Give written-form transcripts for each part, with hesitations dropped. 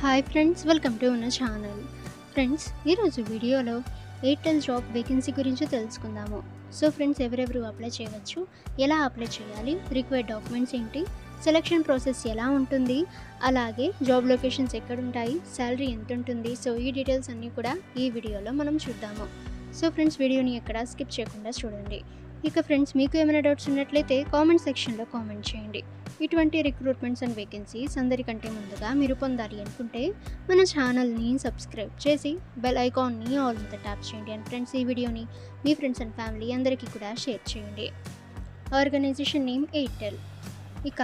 Hi friends, welcome to మన channel. Friends, ఈరోజు వీడియోలో ఎయిర్టెల్ జాబ్ వేకెన్సీ గురించి తెలుసుకుందాము. సో ఫ్రెండ్స్, ఎవరెవరు అప్లై చేయవచ్చు, ఎలా అప్లై చేయాలి, రిక్వైర్డ్ డాక్యుమెంట్స్ ఏంటి, సెలక్షన్ ప్రాసెస్ ఎలా ఉంటుంది, అలాగే జాబ్ లొకేషన్స్ ఎక్కడుంటాయి, శాలరీ ఎంత ఉంటుంది, సో ఈ డీటెయిల్స్ అన్నీ కూడా ఈ వీడియోలో మనం చూద్దాము. సో ఫ్రెండ్స్, వీడియోని ఎక్కడ స్కిప్ చేయకుండా చూడండి. ఇక ఫ్రెండ్స్, మీకు ఏమైనా డౌట్స్ ఉన్నట్లయితే కామెంట్ సెక్షన్లో కామెంట్ చేయండి. ఇటువంటి రిక్రూట్మెంట్స్ అండ్ వేకెన్సీస్ అందరికంటే ముందుగా మీరు పొందాలి అనుకుంటే మన ఛానల్ని సబ్స్క్రైబ్ చేసి బెల్ ఐకాన్ని ఆల్ మీద ట్యాప్ చేయండి. అండ్ ఫ్రెండ్స్, ఈ వీడియోని మీ ఫ్రెండ్స్ అండ్ ఫ్యామిలీ అందరికీ కూడా షేర్ చేయండి. Organisation name Airtel. ఇక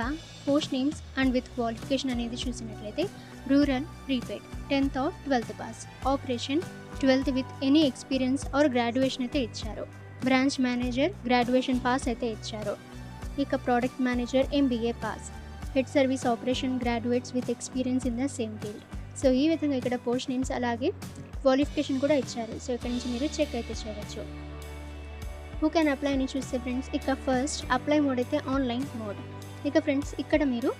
post names and with qualification అనేది చూసినట్లయితే rural, prepaid, 10th or 12th pass, operation 12th with any experience or graduation అయితే ఇచ్చారు. బ్రాంచ్ మేనేజర్ గ్రాడ్యుయేషన్ పాస్ అయితే ఇచ్చారు. ఇక product manager MBA pass, head service operation graduates with experience in the same field. So ఈ విధంగా ఇక్కడ post names అలాగే qualification కూడా ఇచ్చారు. సో ఇక్కడ నుంచి మీరు చెక్ అయితే చేయవచ్చు. హూ కెన్ అప్లై అని చూస్తే ఫ్రెండ్స్, ఇక ఫస్ట్ అప్లై మోడ్ అయితే ఆన్లైన్ మోడ్. ఇక ఫ్రెండ్స్, ఇక్కడ మీరు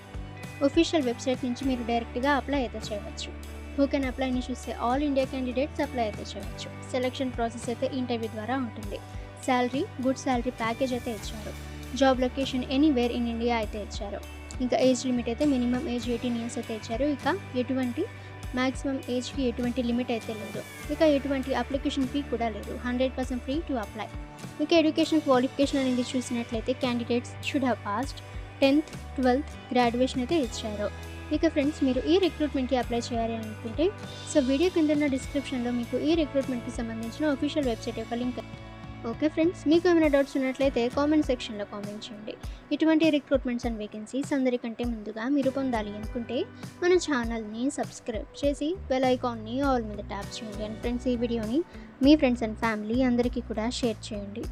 ఒఫీషియల్ వెబ్సైట్ నుంచి మీరు డైరెక్ట్గా అప్లై అయితే చేయవచ్చు. హూ కెన్ అప్లై అని చూస్తే ఆల్ ఇండియా క్యాండిడేట్స్ అప్లై అయితే చేయవచ్చు. సెలక్షన్ ప్రాసెస్ అయితే ఇంటర్వ్యూ ద్వారా ఉంటుంది. శాలరీ, గుడ్ శాలరీ ప్యాకేజ్ అయితే ఇచ్చారు. Job location anywhere in India అయితే ఇచ్చారు. ఇంకా ఏజ్ లిమిట్ అయితే మినిమం ఏజ్ 18 years అయితే ఇచ్చారు. ఇక ఎటువంటి మ్యాక్సిమం ఏజ్కి ఎటువంటి లిమిట్ అయితే లేదు. ఇక ఎటువంటి అప్లికేషన్ ఫీ కూడా లేదు. 100% ఫ్రీ టు అప్లై. ఇక ఎడ్యుకేషన్ క్వాలిఫికేషన్ అనేది చూసినట్లయితే candidates should have passed 10th, 12th graduation అయితే ఇచ్చారు. ఇక ఫ్రెండ్స్, మీరు ఈ రిక్రూట్మెంట్కి అప్లై చేయాలి అనుకుంటే సో వీడియో కింద ఉన్న డిస్క్రిప్షన్లో మీకు ఈ రిక్రూట్మెంట్కి సంబంధించిన అఫీషియల్ వెబ్సైట్ యొక్క లింక్. ఓకే ఫ్రెండ్స్, మీకు ఏమైనా డౌట్స్ ఉన్నట్లయితే కామెంట్ సెక్షన్లో కామెంట్ చేయండి. ఇటువంటి రిక్రూట్మెంట్స్ అండ్ వేకెన్సీస్ అందరికంటే ముందుగా మీరు పొందాలి అనుకుంటే మన ఛానల్ని సబ్స్క్రైబ్ చేసి బెల్ ఐకాన్ని ఆల్ మీద ట్యాప్ చేయండి. అండ్ ఫ్రెండ్స్, ఈ వీడియోని మీ ఫ్రెండ్స్ అండ్ ఫ్యామిలీ అందరికీ కూడా షేర్ చేయండి.